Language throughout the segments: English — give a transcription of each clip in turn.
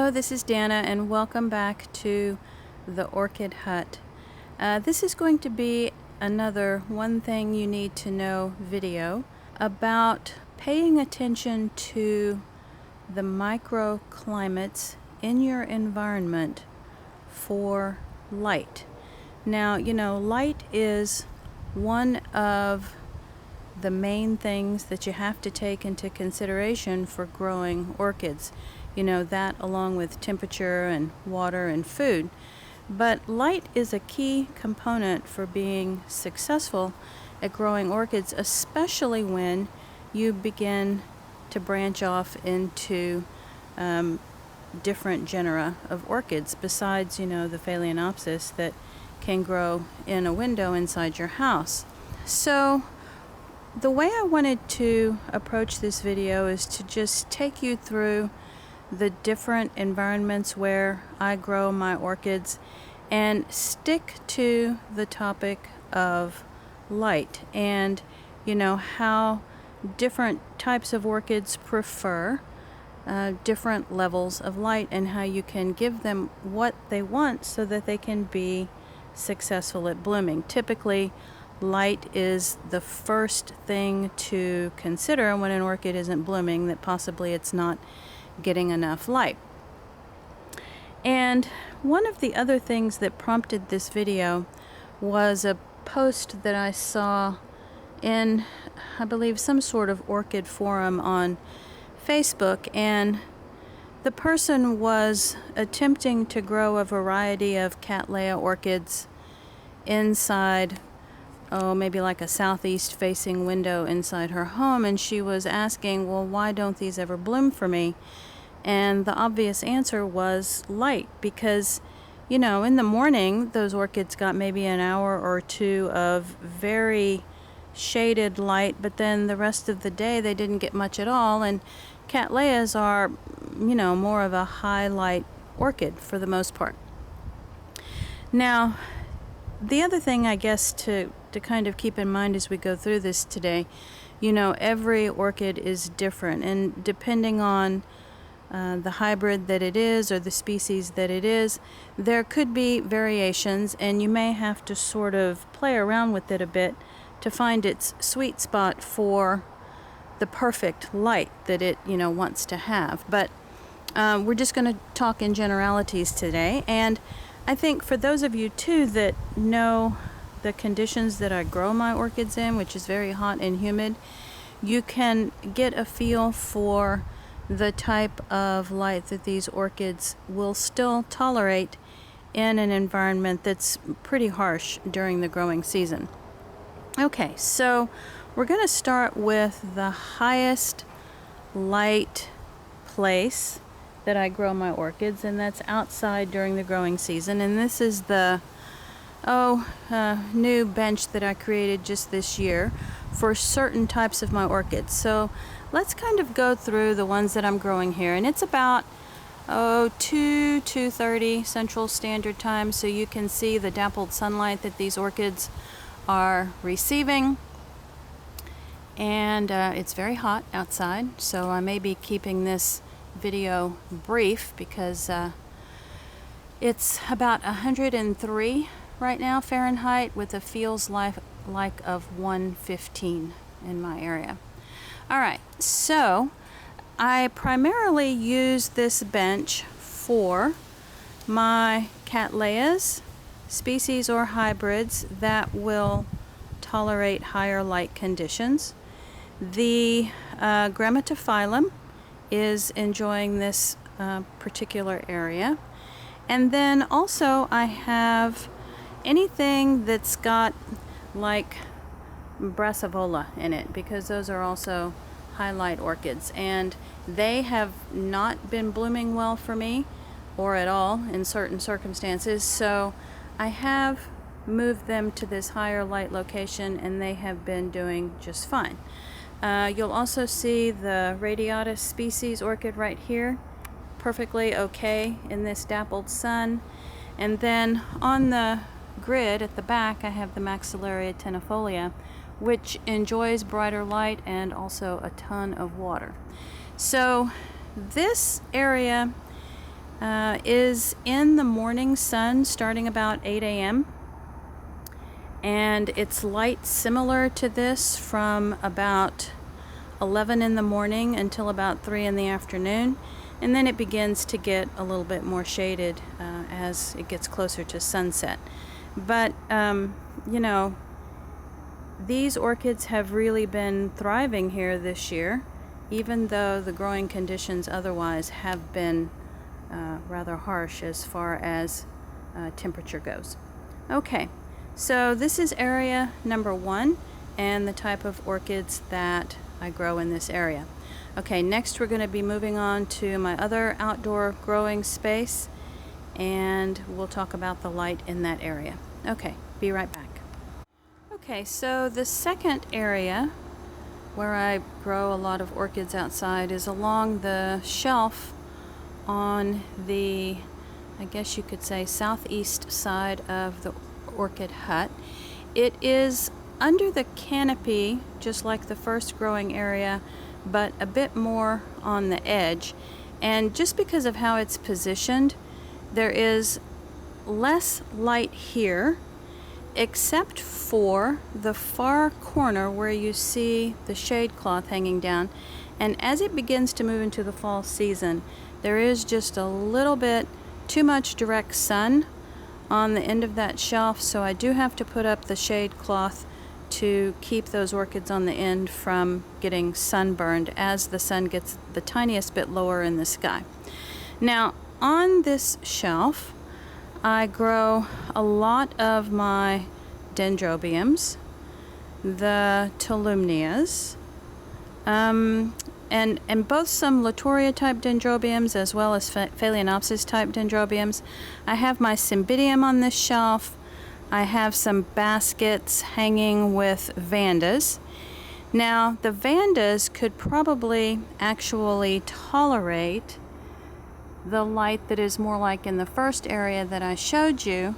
Hello, this is Dana and welcome back to the Orchid Hut. This is going to be another One Thing You Need to Know video about paying attention to the microclimates in your environment for light. Now, light is one of the main things that you have to take into consideration for growing orchids. That along with temperature and water and food. But light is a key component for being successful at growing orchids, especially when you begin to branch off into different genera of orchids besides, the Phalaenopsis that can grow in a window inside your house. So the way I wanted to approach this video is to just take you through the different environments where I grow my orchids and stick to the topic of light and how different types of orchids prefer different levels of light and how you can give them what they want so that they can be successful at blooming. Typically, light is the first thing to consider when an orchid isn't blooming, that possibly it's not getting enough light. And one of the other things that prompted this video was a post that I saw in, I believe, some sort of orchid forum on Facebook, and the person was attempting to grow a variety of Cattleya orchids inside, maybe like a southeast facing window inside her home, and she was asking, well, why don't these ever bloom for me? And the obvious answer was light, because in the morning those orchids got maybe an hour or two of very shaded light, but then the rest of the day they didn't get much at all. And Cattleyas are more of a highlight orchid for the most part. Now, the other thing I guess to kind of keep in mind as we go through this today, every orchid is different, and depending on the hybrid that it is or the species that it is, there could be variations, and you may have to sort of play around with it a bit to find its sweet spot for the perfect light that it wants to have. But we're just going to talk in generalities today, and I think for those of you too that know the conditions that I grow my orchids in, which is very hot and humid, you can get a feel for the type of light that these orchids will still tolerate in an environment that's pretty harsh during the growing season. Okay, so we're going to start with the highest light place that I grow my orchids, and that's outside during the growing season. And this is the new bench that I created just this year for certain types of my orchids. So let's kind of go through the ones that I'm growing here, and it's about 2:30 Central Standard Time, so you can see the dappled sunlight that these orchids are receiving. And it's very hot outside, so I may be keeping this video brief because it's about 103 right now Fahrenheit with a feels like of 115 in my area. Alright, so I primarily use this bench for my Cattleyas, species or hybrids that will tolerate higher light conditions. The Grammatophyllum is enjoying this particular area. And then also I have anything that's got like Brassivola in it, because those are also highlight orchids, and they have not been blooming well for me or at all in certain circumstances, so I have moved them to this higher light location and they have been doing just fine. You'll also see the Radiatus species orchid right here, perfectly okay in this dappled sun. And then on the grid at the back I have the Maxillaria tenuifolia, which enjoys brighter light and also a ton of water. So this area is in the morning sun starting about 8 a.m. and it's light similar to this from about 11 in the morning until about 3 in the afternoon, and then it begins to get a little bit more shaded as it gets closer to sunset. But you know, these orchids have really been thriving here this year, even though the growing conditions otherwise have been rather harsh as far as temperature goes. Okay, so this is area number 1 and the type of orchids that I grow in this area. Okay, next we're going to be moving on to my other outdoor growing space, and we'll talk about the light in that area. Okay, be right back. Okay, so the second area where I grow a lot of orchids outside is along the shelf on the, I guess you could say, southeast side of the Orchid Hut. It is under the canopy, just like the first growing area, but a bit more on the edge. And just because of how it's positioned, there is less light here, except for the far corner where you see the shade cloth hanging down. And as it begins to move into the fall season, there is just a little bit too much direct sun on the end of that shelf, so I do have to put up the shade cloth to keep those orchids on the end from getting sunburned as the sun gets the tiniest bit lower in the sky. Now, on this shelf, I grow a lot of my dendrobiums, the tolumnias, and both some Latoria type dendrobiums as well as Phalaenopsis type dendrobiums. I have my cymbidium on this shelf. I have some baskets hanging with vandas. Now, the vandas could probably actually tolerate the light that is more like in the first area that I showed you,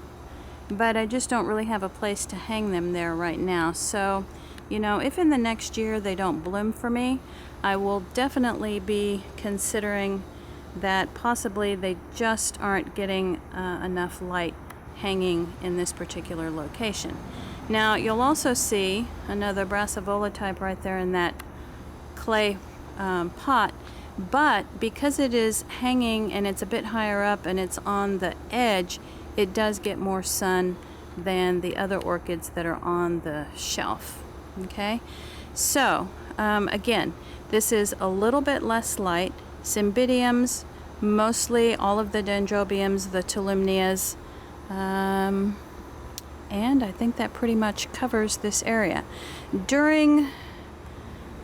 but I just don't really have a place to hang them there right now. So, you know, if in the next year they don't bloom for me, I will definitely be considering that possibly they just aren't getting enough light hanging in this particular location. Now, you'll also see another Brassivola type right there in that clay pot, but because it is hanging and it's a bit higher up and it's on the edge, it does get more sun than the other orchids that are on the shelf. Okay, so again, this is a little bit less light. Cymbidiums, mostly all of the dendrobiums, the tolumnias, and I think that pretty much covers this area. During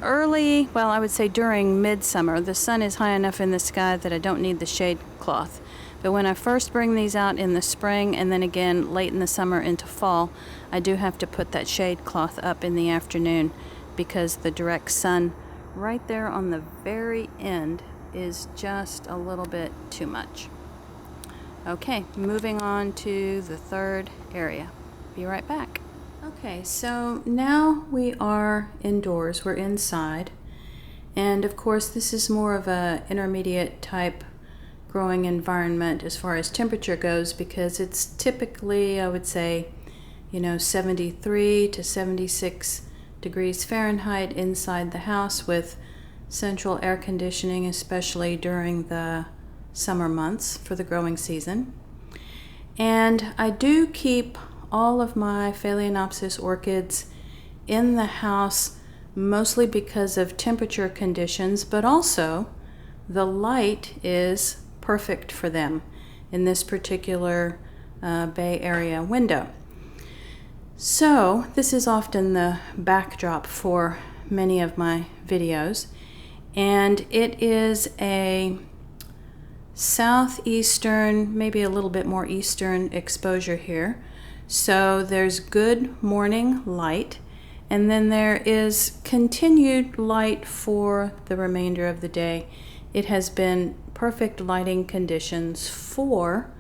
I would say during midsummer, the sun is high enough in the sky that I don't need the shade cloth. But when I first bring these out in the spring and then again late in the summer into fall, I do have to put that shade cloth up in the afternoon because the direct sun right there on the very end is just a little bit too much. Okay, moving on to the third area. Be right back. Okay, so now we are indoors, we're inside, and of course this is more of a intermediate type growing environment as far as temperature goes, because it's typically, I would say, 73 to 76 degrees Fahrenheit inside the house with central air conditioning, especially during the summer months for the growing season. And I do keep all of my Phalaenopsis orchids in the house mostly because of temperature conditions, but also the light is perfect for them in this particular Bay Area window. So this is often the backdrop for many of my videos, and it is a southeastern, maybe a little bit more eastern exposure here. So there's good morning light, and then there is continued light for the remainder of the day. It has been perfect lighting conditions for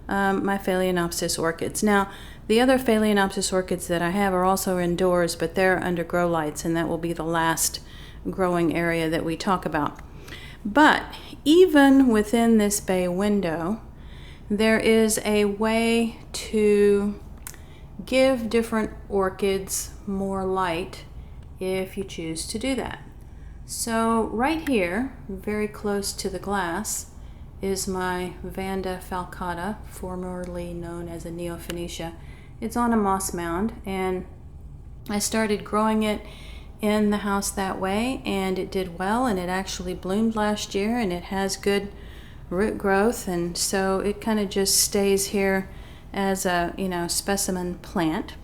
my Phalaenopsis orchids. Now, the other Phalaenopsis orchids that I have are also indoors, but they're under grow lights, and that will be the last growing area that we talk about. But even within this bay window, there is a way to give different orchids more light if you choose to do that. So right here, very close to the glass, is my Vanda falcata, formerly known as a Neophonetia. It's on a moss mound, and I started growing it in the house that way, and it did well, and it actually bloomed last year, and it has good root growth, and so it kind of just stays here as a specimen plant.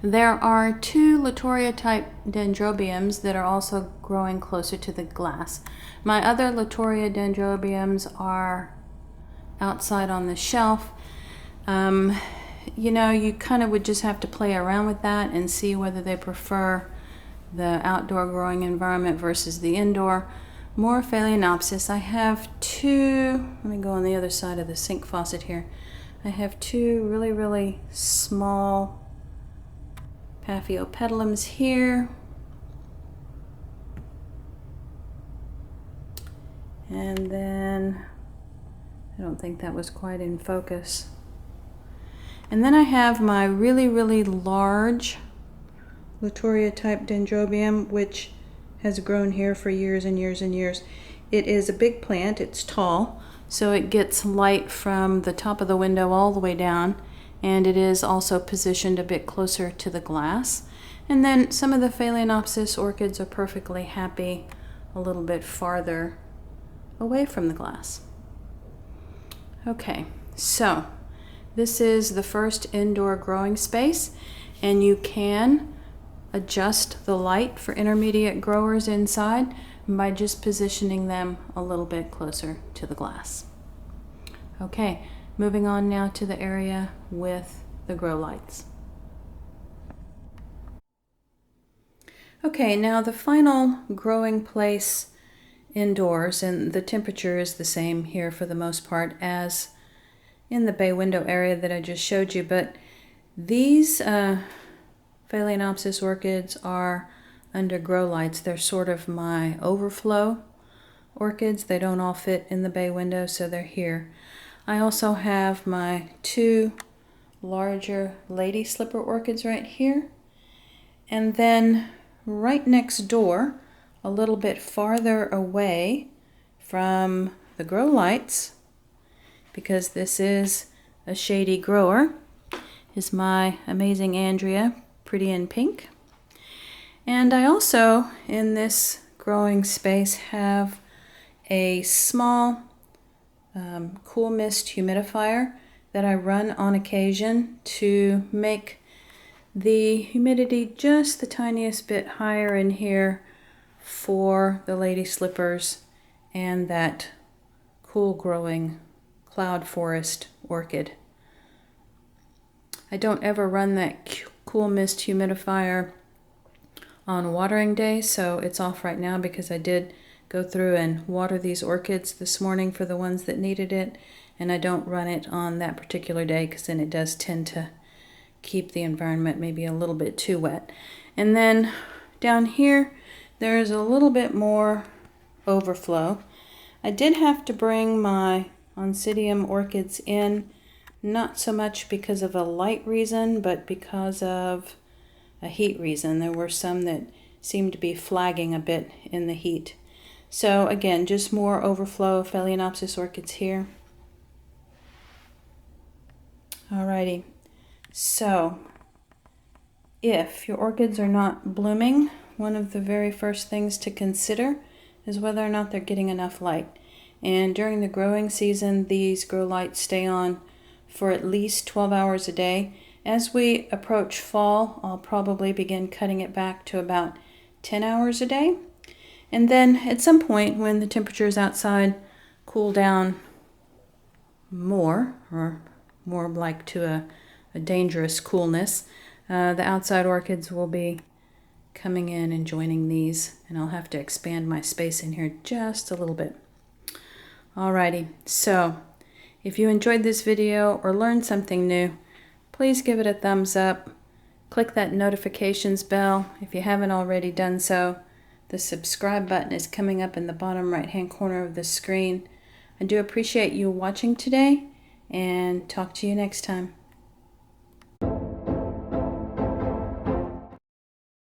There are two Latoria type dendrobiums that are also growing closer to the glass. My other Latoria dendrobiums are outside on the shelf. You kind of would just have to play around with that and see whether they prefer the outdoor growing environment versus the indoor. More Phalaenopsis. I have two, let me go on the other side of the sink faucet here. I have two really, really small Paphiopedilums here. And then, I don't think that was quite in focus. And then I have my really, really large Latoria type dendrobium, which has grown here for years and years and years. It is a big plant, it's tall, so it gets light from the top of the window all the way down, and it is also positioned a bit closer to the glass. And then some of the Phalaenopsis orchids are perfectly happy a little bit farther away from the glass. Okay, so this is the first indoor growing space, and you can adjust the light for intermediate growers inside by just positioning them a little bit closer to the glass. Okay, moving on now to the area with the grow lights. Okay, now the final growing place indoors, and the temperature is the same here for the most part as in the bay window area that I just showed you, but these Phalaenopsis orchids are under grow lights. They're sort of my overflow orchids. They don't all fit in the bay window, so they're here. I also have my two larger lady slipper orchids right here. And then right next door, a little bit farther away from the grow lights, because this is a shady grower, is my amazing Andrea, pretty in pink. And I also, in this growing space, have a small cool mist humidifier that I run on occasion to make the humidity just the tiniest bit higher in here for the lady slippers and that cool growing cloud forest orchid. I don't ever run that cool mist humidifier on watering day, so it's off right now because I did go through and water these orchids this morning for the ones that needed it, and I don't run it on that particular day because then it does tend to keep the environment maybe a little bit too wet. And then down here there's a little bit more overflow. I did have to bring my Oncidium orchids in, not so much because of a light reason, but because of a heat reason. There were some that seemed to be flagging a bit in the heat. So again, just more overflow of Phalaenopsis orchids here. Alrighty, so if your orchids are not blooming, one of the very first things to consider is whether or not they're getting enough light. And during the growing season, these grow lights stay on for at least 12 hours a day. As we approach fall, I'll probably begin cutting it back to about 10 hours a day. And then at some point when the temperatures outside cool down more, or more like to a dangerous coolness, the outside orchids will be coming in and joining these, and I'll have to expand my space in here just a little bit. Alrighty, so if you enjoyed this video or learned something new, please give it a thumbs up. Click that notifications bell if you haven't already done so. The subscribe button is coming up in the bottom right-hand corner of the screen. I do appreciate you watching today, and talk to you next time.